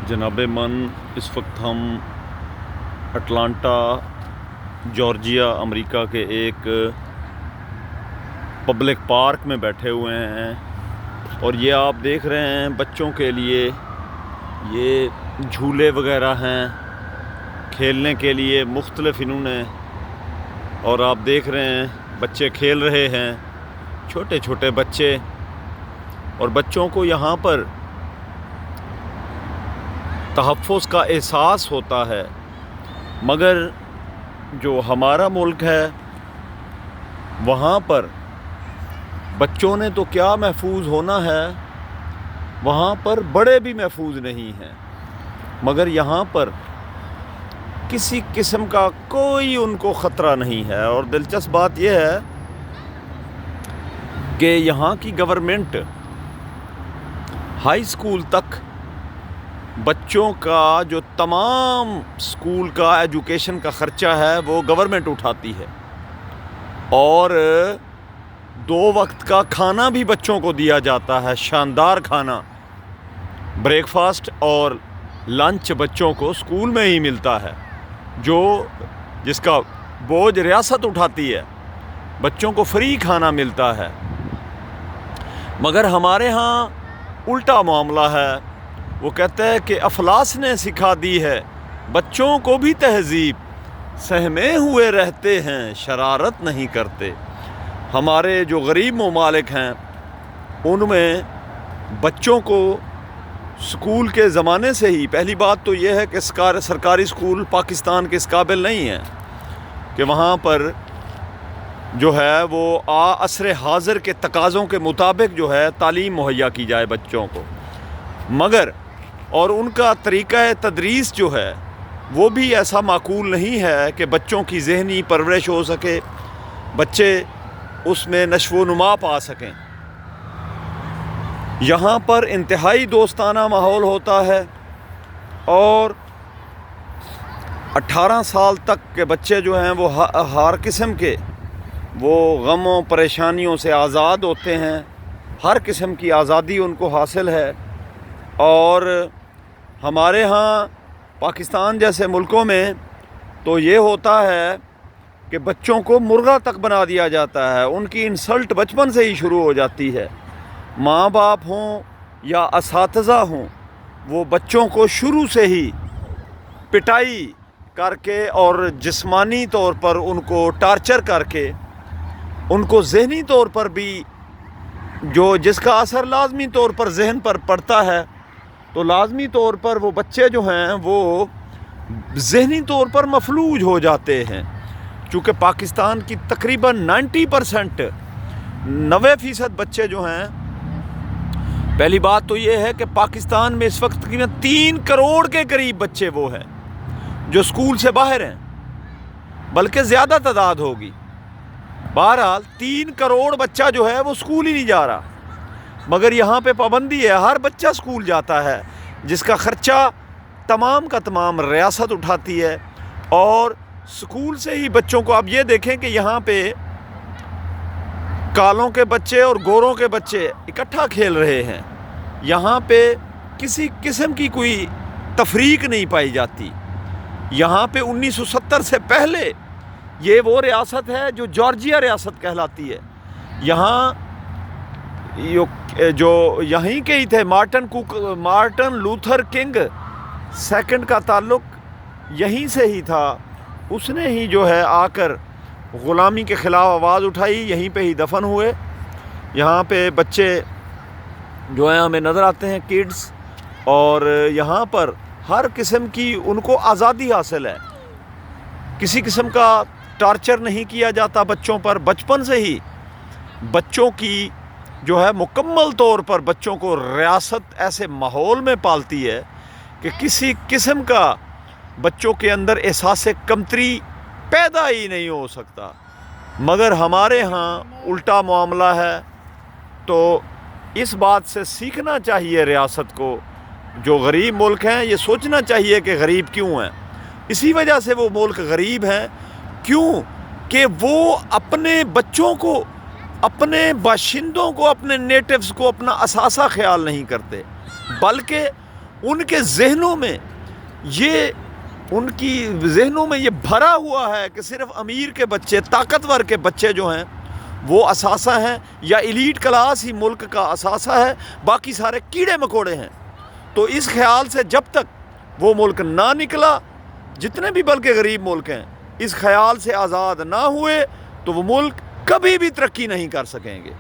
جناب من، اس وقت ہم اٹلانٹا جارجیا امریکہ کے ایک پبلک پارک میں بیٹھے ہوئے ہیں، اور یہ آپ دیکھ رہے ہیں بچوں کے لیے یہ جھولے وغیرہ ہیں کھیلنے کے لیے مختلف انہوں، اور آپ دیکھ رہے ہیں بچے کھیل رہے ہیں، چھوٹے چھوٹے بچے، اور بچوں کو یہاں پر تحفظ کا احساس ہوتا ہے۔ مگر جو ہمارا ملک ہے وہاں پر بچوں نے تو کیا محفوظ ہونا ہے، وہاں پر بڑے بھی محفوظ نہیں ہیں، مگر یہاں پر کسی قسم کا کوئی ان کو خطرہ نہیں ہے۔ اور دلچسپ بات یہ ہے کہ یہاں کی گورنمنٹ ہائی اسکول تک بچوں کا جو تمام اسکول کا ایجوکیشن کا خرچہ ہے وہ گورنمنٹ اٹھاتی ہے، اور 2 وقت کا کھانا بھی بچوں کو دیا جاتا ہے، شاندار کھانا، بریک فاسٹ اور لنچ بچوں کو اسکول میں ہی ملتا ہے، جس کا بوجھ ریاست اٹھاتی ہے، بچوں کو فری کھانا ملتا ہے۔ مگر ہمارے ہاں الٹا معاملہ ہے، وہ کہتے ہیں کہ افلاس نے سکھا دی ہے بچوں کو بھی تہذیب، سہمے ہوئے رہتے ہیں شرارت نہیں کرتے۔ ہمارے جو غریب ممالک ہیں ان میں بچوں کو اسکول کے زمانے سے ہی، پہلی بات تو یہ ہے کہ سرکاری اسکول پاکستان کے اس قابل نہیں ہیں کہ وہاں پر جو ہے وہ عصر حاضر کے تقاضوں کے مطابق جو ہے تعلیم مہیا کی جائے بچوں کو، مگر اور ان کا طریقہ تدریس جو ہے وہ بھی ایسا معقول نہیں ہے کہ بچوں کی ذہنی پرورش ہو سکے، بچے اس میں نشو و نما پا سکیں۔ یہاں پر انتہائی دوستانہ ماحول ہوتا ہے، اور 18 سال تک کے بچے جو ہیں وہ ہر قسم کے وہ غموں پریشانیوں سے آزاد ہوتے ہیں، ہر قسم کی آزادی ان کو حاصل ہے۔ اور ہمارے ہاں پاکستان جیسے ملکوں میں تو یہ ہوتا ہے کہ بچوں کو مرغا تک بنا دیا جاتا ہے، ان کی انسلٹ بچپن سے ہی شروع ہو جاتی ہے۔ ماں باپ ہوں یا اساتذہ ہوں، وہ بچوں کو شروع سے ہی پٹائی کر کے اور جسمانی طور پر ان کو ٹارچر کر کے، ان کو ذہنی طور پر بھی جس کا اثر لازمی طور پر ذہن پر پڑتا ہے، تو لازمی طور پر وہ بچے جو ہیں وہ ذہنی طور پر مفلوج ہو جاتے ہیں۔ چونکہ پاکستان کی تقریباً 90% بچے جو ہیں، پہلی بات تو یہ ہے کہ پاکستان میں اس وقت تقریباً 3 کروڑ کے قریب بچے وہ ہیں جو اسکول سے باہر ہیں، بلکہ زیادہ تعداد ہوگی۔ بہرحال 3 کروڑ بچہ جو ہے وہ اسکول ہی نہیں جا رہا، مگر یہاں پہ پابندی ہے، ہر بچہ اسکول جاتا ہے، جس کا خرچہ تمام کا تمام ریاست اٹھاتی ہے۔ اور اسکول سے ہی بچوں کو، اب یہ دیکھیں کہ یہاں پہ کالوں کے بچے اور گوروں کے بچے اکٹھا کھیل رہے ہیں، یہاں پہ کسی قسم کی کوئی تفریق نہیں پائی جاتی۔ یہاں پہ 1970 سے پہلے یہ وہ ریاست ہے جو جارجیا ریاست کہلاتی ہے۔ یہاں جو یہیں کے ہی تھے، مارٹن لوتھر کنگ سیکنڈ کا تعلق یہیں سے ہی تھا، اس نے ہی جو ہے آ کر غلامی کے خلاف آواز اٹھائی، یہیں پہ ہی دفن ہوئے۔ یہاں پہ بچے جو ہیں ہمیں نظر آتے ہیں، کڈز، اور یہاں پر ہر قسم کی ان کو آزادی حاصل ہے، کسی قسم کا ٹارچر نہیں کیا جاتا بچوں پر، بچپن سے ہی بچوں کی جو ہے مکمل طور پر بچوں کو ریاست ایسے ماحول میں پالتی ہے کہ کسی قسم کا بچوں کے اندر احساس کمتری پیدا ہی نہیں ہو سکتا۔ مگر ہمارے ہاں الٹا معاملہ ہے، تو اس بات سے سیکھنا چاہیے ریاست کو، جو غریب ملک ہیں یہ سوچنا چاہیے کہ غریب کیوں ہیں۔ اسی وجہ سے وہ ملک غریب ہیں، کیوں کہ وہ اپنے بچوں کو، اپنے باشندوں کو، اپنے نیٹیوز کو اپنا اثاثہ خیال نہیں کرتے، بلکہ ان کے ذہنوں میں یہ بھرا ہوا ہے کہ صرف امیر کے بچے، طاقتور کے بچے جو ہیں وہ اثاثہ ہیں، یا ایلیٹ کلاس ہی ملک کا اثاثہ ہے، باقی سارے کیڑے مکوڑے ہیں۔ تو اس خیال سے جب تک وہ ملک نہ نکلا، جتنے بھی بلکہ غریب ملک ہیں، اس خیال سے آزاد نہ ہوئے، تو وہ ملک کبھی بھی ترقی نہیں کر سکیں گے۔